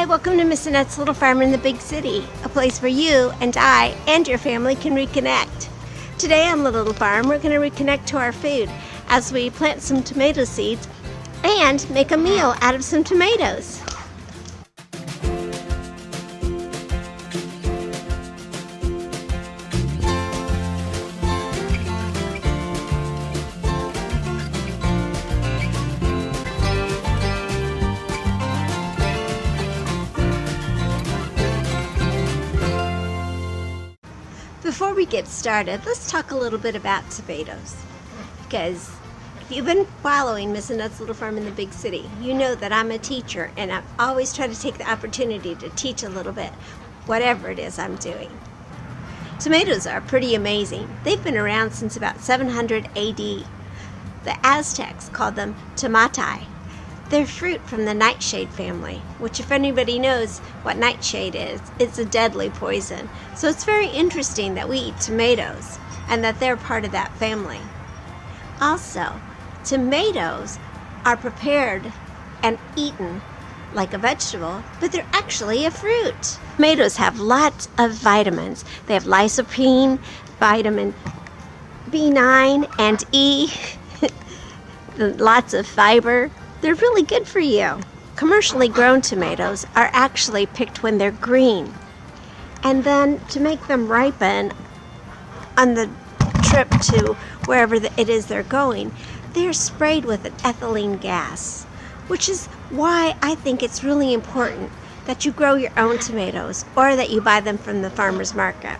Hi, welcome to Miss Annette's Little Farm in the Big City, a place where you and I and your family can reconnect. Today on the Little Farm, we're going to reconnect to our food as we plant some tomato seeds and make a meal out of some tomatoes. Before we get started, let's talk a little bit about tomatoes. Because if you've been following Miss Annette's Little Farm in the Big City, you know that I'm a teacher and I've always tried to take the opportunity to teach a little bit, whatever it is I'm doing. Tomatoes are pretty amazing. They've been around since about 700 AD. The Aztecs called them tomati. They're fruit from the nightshade family, which if anybody knows what nightshade is, it's a deadly poison. So it's very interesting that we eat tomatoes and that they're part of that family. Also, tomatoes are prepared and eaten like a vegetable, but they're actually a fruit. Tomatoes have lots of vitamins. They have lycopene, vitamin B9 and E, lots of fiber. They're really good for you. Commercially grown tomatoes are actually picked when they're green. And then to make them ripen on the trip to wherever it is they're going, they're sprayed with an ethylene gas, which is why I think it's really important that you grow your own tomatoes or that you buy them from the farmer's market.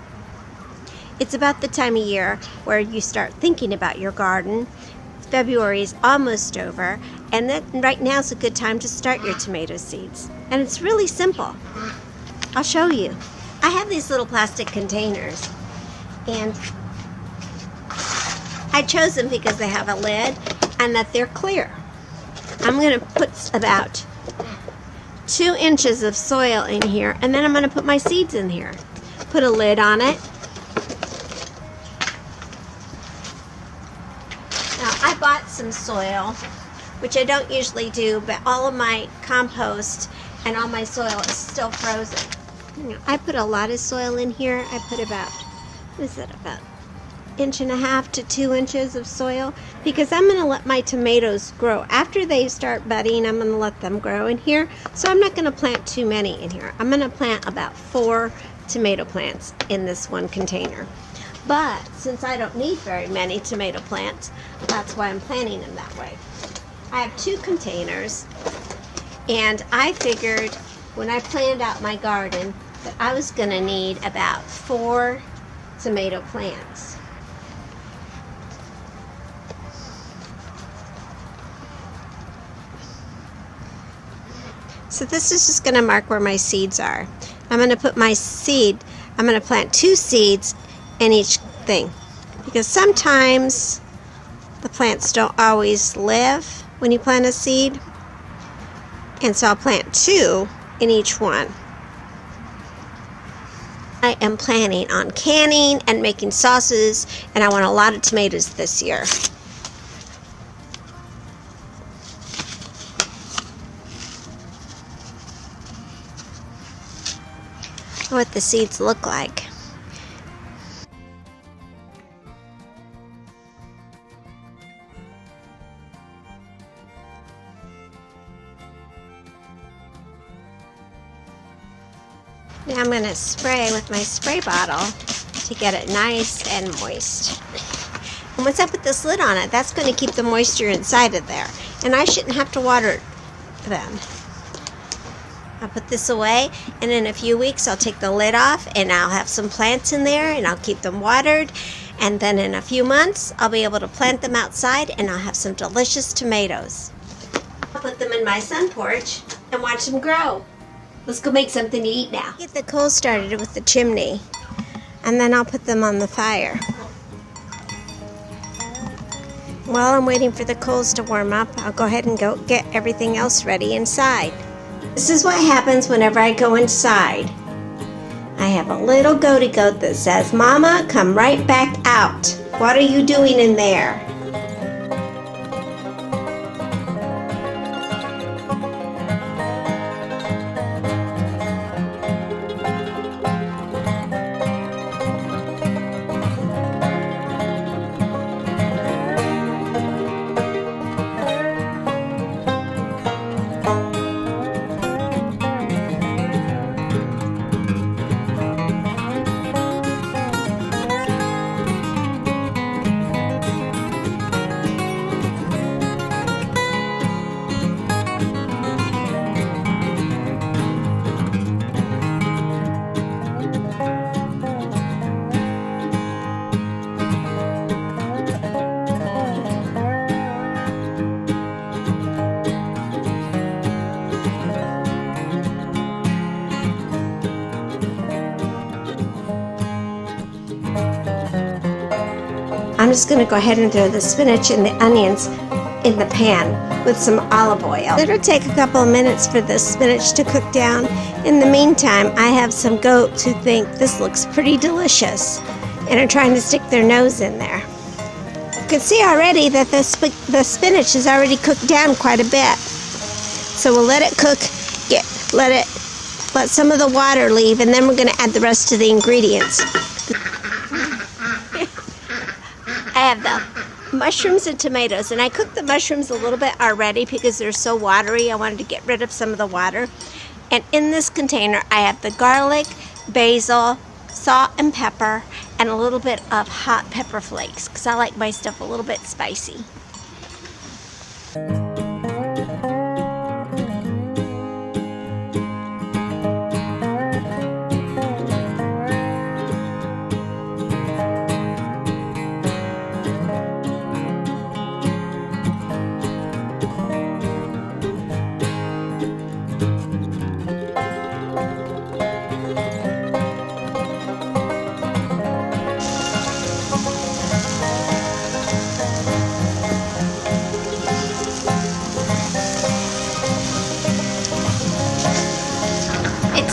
It's about the time of year where you start thinking about your garden. February is almost over, and right now is a good time to start your tomato seeds. And it's really simple. I'll show you. I have these little plastic containers, and I chose them because they have a lid and that they're clear. I'm going to put about 2 inches of soil in here, and then I'm going to put my seeds in here. Put a lid on it. Now, I bought some soil, which I don't usually do, but all of my compost and all my soil is still frozen. I put a lot of soil in here. I put about 1.5 to 2 inches of soil because I'm going to let my tomatoes grow. After they start budding, I'm going to let them grow in here. So I'm not going to plant too many in here. I'm going to plant about 4 tomato plants in this one container. But since I don't need very many tomato plants, that's why I'm planting them that way. I have 2 containers, and I figured when I planned out my garden that I was going to need about 4 tomato plants. So this is just going to mark where my seeds are. I'm going to put my seed, I'm going to plant 2 seeds in each thing, because sometimes the plants don't always live when you plant a seed, and so I'll plant 2 in each one. I am planning on canning and making sauces, and I want a lot of tomatoes this year. What the seeds look like. Now I'm going to spray with my spray bottle to get it nice and moist. And once I put this lid on it, that's going to keep the moisture inside of there. And I shouldn't have to water them. I'll put this away, and in a few weeks I'll take the lid off and I'll have some plants in there and I'll keep them watered. And then in a few months I'll be able to plant them outside and I'll have some delicious tomatoes. I'll put them in my sun porch and watch them grow. Let's go make something to eat now. Get the coals started with the chimney, and then I'll put them on the fire. While I'm waiting for the coals to warm up, I'll go ahead and go get everything else ready inside. This is what happens whenever I go inside. I have a little goaty goat that says, "Mama, come right back out. What are you doing in there?" just going to go ahead and throw the spinach and the onions in the pan with some olive oil. It'll take a couple of minutes for the spinach to cook down. In the meantime, I have some goats who think this looks pretty delicious and are trying to stick their nose in there. You can see already that the spinach is already cooked down quite a bit. So we'll let it cook, let some of the water leave, and then we're going to add the rest of the ingredients. I have the mushrooms and tomatoes, and I cooked the mushrooms a little bit already because they're so watery. I wanted to get rid of some of the water. And in this container, I have the garlic, basil, salt and pepper, and a little bit of hot pepper flakes because I like my stuff a little bit spicy.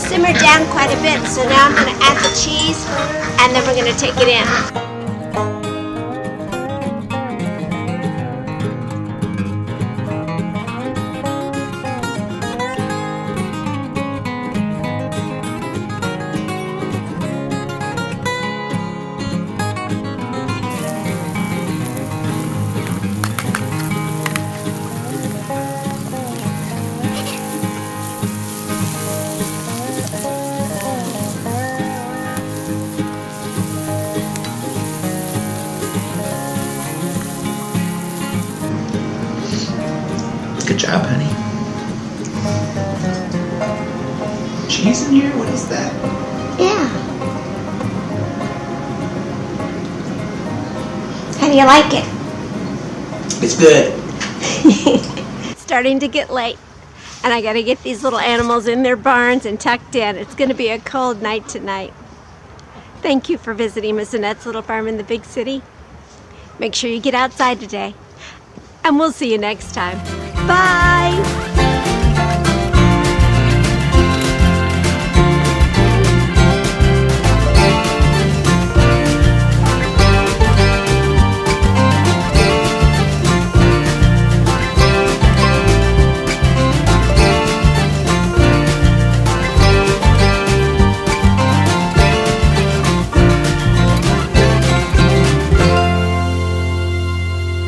Simmered down quite a bit, so now I'm going to add the cheese and then we're going to take it in. Good job, honey. Cheese in here? What is that? Yeah. How do you like it? It's good. It's starting to get late, and I gotta get these little animals in their barns and tucked in. It's gonna be a cold night tonight. Thank you for visiting Miss Annette's Little Farm in the Big City. Make sure you get outside today, and we'll see you next time. Bye!